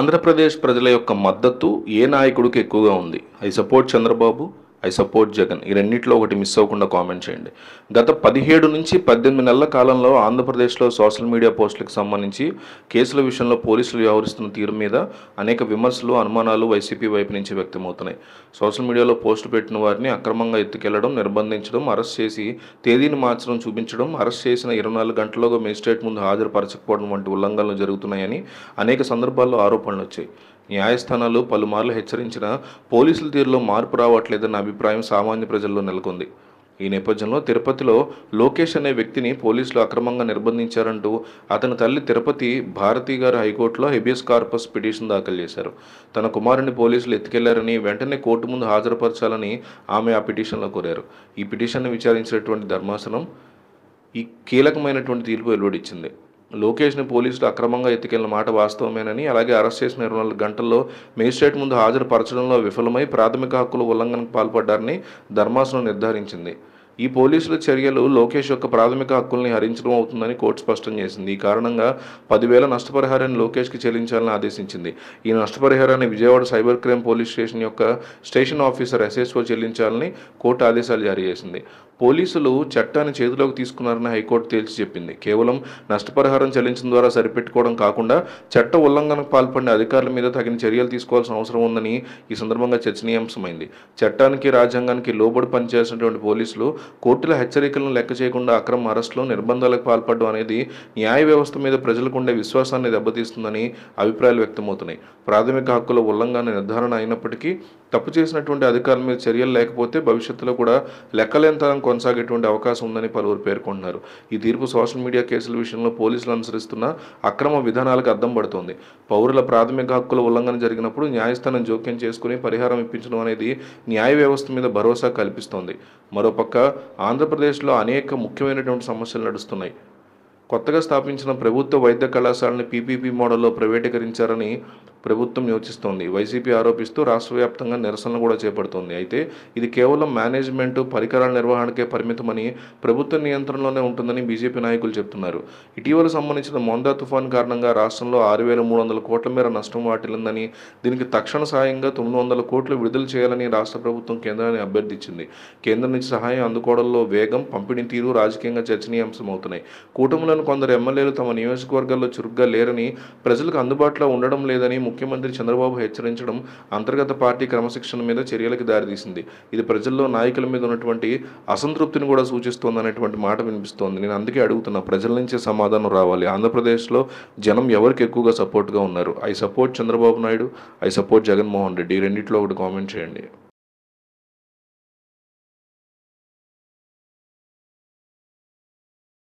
ఆంధ్రప్రదేశ్ ప్రజల యొక్క మద్దతు ఏ నాయకుడికి ఎక్కువగా ఉంది? I support Chandrababu, I support Jagan. ఈ రెండిట్లో ఒకటి మిస్ అవ్వకుండా కామెంట్ చేయండి. గత 17 నుంచి 18 నెలల కాలంలో ఆంధ్రప్రదేశ్లో సోషల్ మీడియా పోస్టులకు సంబంధించి కేసుల విషయంలో పోలీసులు వ్యవహరిస్తున్న తీరు మీద అనేక విమర్శలు, అనుమానాలు వైసీపీ వైపు నుంచి వ్యక్తమవుతున్నాయి. సోషల్ మీడియాలో పోస్టు పెట్టిన వారిని అక్రమంగా ఎత్తుకెళ్లడం, నిర్బంధించడం, అరెస్ట్ చేసి తేదీని మార్చడం చూపించడం, అరెస్ట్ చేసిన 24 గంటల్లోగా మేజిస్ట్రేట్ ముందు హాజరుపరచకపోవడం వంటి ఉల్లంఘనలు జరుగుతున్నాయని అనేక సందర్భాల్లో ఆరోపణలు వచ్చాయి. న్యాయస్థానాలు పలుమార్లు హెచ్చరించినా పోలీసుల తీరులో మార్పు రావట్లేదన్న అభిప్రాయం సామాన్య ప్రజల్లో నెలకొంది. ఈ నేపథ్యంలో తిరుపతిలో లోకేష్ అనే వ్యక్తిని పోలీసులు అక్రమంగా నిర్బంధించారంటూ అతని తల్లి తిరుపతి భారతి గారు హైకోర్టులో హెబియస్ కార్పస్ పిటిషన్ దాఖలు చేశారు. తన కుమారుని పోలీసులు ఎత్తుకెళ్లారని, వెంటనే కోర్టు ముందు హాజరుపరచాలని ఆమె ఆ పిటిషన్లో కోరారు. ఈ పిటిషన్ను విచారించినటువంటి ధర్మాసనం ఈ కీలకమైనటువంటి తీర్పు వెలువడించింది. లోకేష్ని పోలీసులు అక్రమంగా ఎత్తుకెళ్లిన మాట వాస్తవమేనని, అలాగే అరెస్ట్ చేసిన 24 గంటల్లో మేజిస్ట్రేట్ ముందు హాజరుపరచడంలో విఫలమై ప్రాథమిక హక్కుల ఉల్లంఘనకు పాల్పడ్డారని ధర్మాసనం నిర్ధారించింది. ఈ పోలీసుల చర్యలు లోకేష్ యొక్క ప్రాథమిక హక్కుల్ని హరించడం అవుతుందని కోర్టు స్పష్టం చేసింది. ఈ కారణంగా 10,000 నష్టపరిహారాన్ని లోకేష్కి చెల్లించాలని ఆదేశించింది. ఈ నష్టపరిహారాన్ని Vijayawada cyber crime police station యొక్క స్టేషన్ ఆఫీసర్ SSO చెల్లించాలని కోర్టు ఆదేశాలు జారీ చేసింది. పోలీసులు చట్టాన్ని చేతిలోకి తీసుకున్నారని హైకోర్టు తేల్చి చెప్పింది. కేవలం నష్టపరిహారం చెల్లించడం ద్వారా సరిపెట్టుకోవడం కాకుండా చట్ట ఉల్లంఘనకు పాల్పడిన అధికారుల మీద తగిన చర్యలు తీసుకోవాల్సిన అవసరం ఉందని ఈ సందర్భంగా చర్చనీయాంశమైంది. చట్టానికి, రాజ్యాంగానికి లోబడి పనిచేసినటువంటి పోలీసులు కోర్టుల హెచ్చరికలను లెక్క చేయకుండా అక్రమ అరెస్టులు, నిర్బంధాలకు పాల్పడడం అనేది న్యాయ వ్యవస్థ మీద ప్రజలకు ఉండే విశ్వాసాన్ని దెబ్బతీస్తుందని అభిప్రాయాలు వ్యక్తమవుతున్నాయి. ప్రాథమిక హక్కుల ఉల్లంఘన నిర్ధారణ అయినప్పటికీ తప్పు చేసినటువంటి అధికారుల మీద చర్యలు లేకపోతే భవిష్యత్తులో కూడా లెక్కలేనితనం కొనసాగేటువంటి అవకాశం ఉందని పలువురు పేర్కొంటున్నారు. ఈ తీర్పు సోషల్ మీడియా కేసుల విషయంలో పోలీసులు అనుసరిస్తున్న అక్రమ విధానాలకు అద్దం పడుతోంది. పౌరుల ప్రాథమిక హక్కుల ఉల్లంఘన జరిగినప్పుడు న్యాయస్థానం జోక్యం చేసుకుని పరిహారం ఇప్పించడం అనేది న్యాయ వ్యవస్థ మీద భరోసా కల్పిస్తోంది. మరోపక్క ఆంధ్రప్రదేశ్లో అనేక ముఖ్యమైనటువంటి సమస్యలు నడుస్తున్నాయి. కొత్తగా స్థాపించిన ప్రభుత్వ వైద్య కళాశాలని PPP మోడల్లో ప్రైవేటీకరించారని ప్రభుత్వం యోచిస్తోంది. వైసీపీ ఆరోపిస్తూ రాష్ట్ర వ్యాప్తంగా నిరసనలు కూడా చేపడుతోంది. అయితే ఇది కేవలం మేనేజ్మెంటు, పరికరాల నిర్వహణకే పరిమితమని, ప్రభుత్వ నియంత్రణలోనే ఉంటుందని బీజేపీ నాయకులు చెబుతున్నారు. ఇటీవల సంబంధించిన మోందా తుఫాన్ కారణంగా రాష్ట్రంలో 6,300 కోట్ల మేర నష్టం వాటిల్లిందని, దీనికి తక్షణ సాయంగా 900 కోట్లు విడుదల చేయాలని రాష్ట్ర ప్రభుత్వం కేంద్రాన్ని అభ్యర్థించింది. కేంద్రం నుంచి సహాయం అందుకోవడంలో వేగం, పంపిణీ తీరు రాజకీయంగా చర్చనీయాంశమవుతున్నాయి. కూటమిలోని కొందరు ఎమ్మెల్యేలు తమ నియోజకవర్గాల్లో చురుగ్గా లేరని, ప్రజలకు అందుబాటులో ఉండడం లేదని ముఖ్యమంత్రి చంద్రబాబు హెచ్చరించడం అంతర్గత పార్టీ క్రమశిక్షణ మీద చర్యలకు దారితీసింది. ఇది ప్రజల్లో నాయకుల మీద ఉన్నటువంటి అసంతృప్తిని కూడా సూచిస్తోందనేటువంటి మాట వినిపిస్తోంది. నేను అందుకే అడుగుతున్నా, ప్రజల నుంచే సమాధానం రావాలి. ఆంధ్రప్రదేశ్లో జనం ఎవరికి ఎక్కువగా సపోర్ట్గా ఉన్నారు? I support Chandrababu Naidu, I support Jaganmohan Reddy. ఈ రెండిట్లో ఒకటి కామెంట్ చేయండి.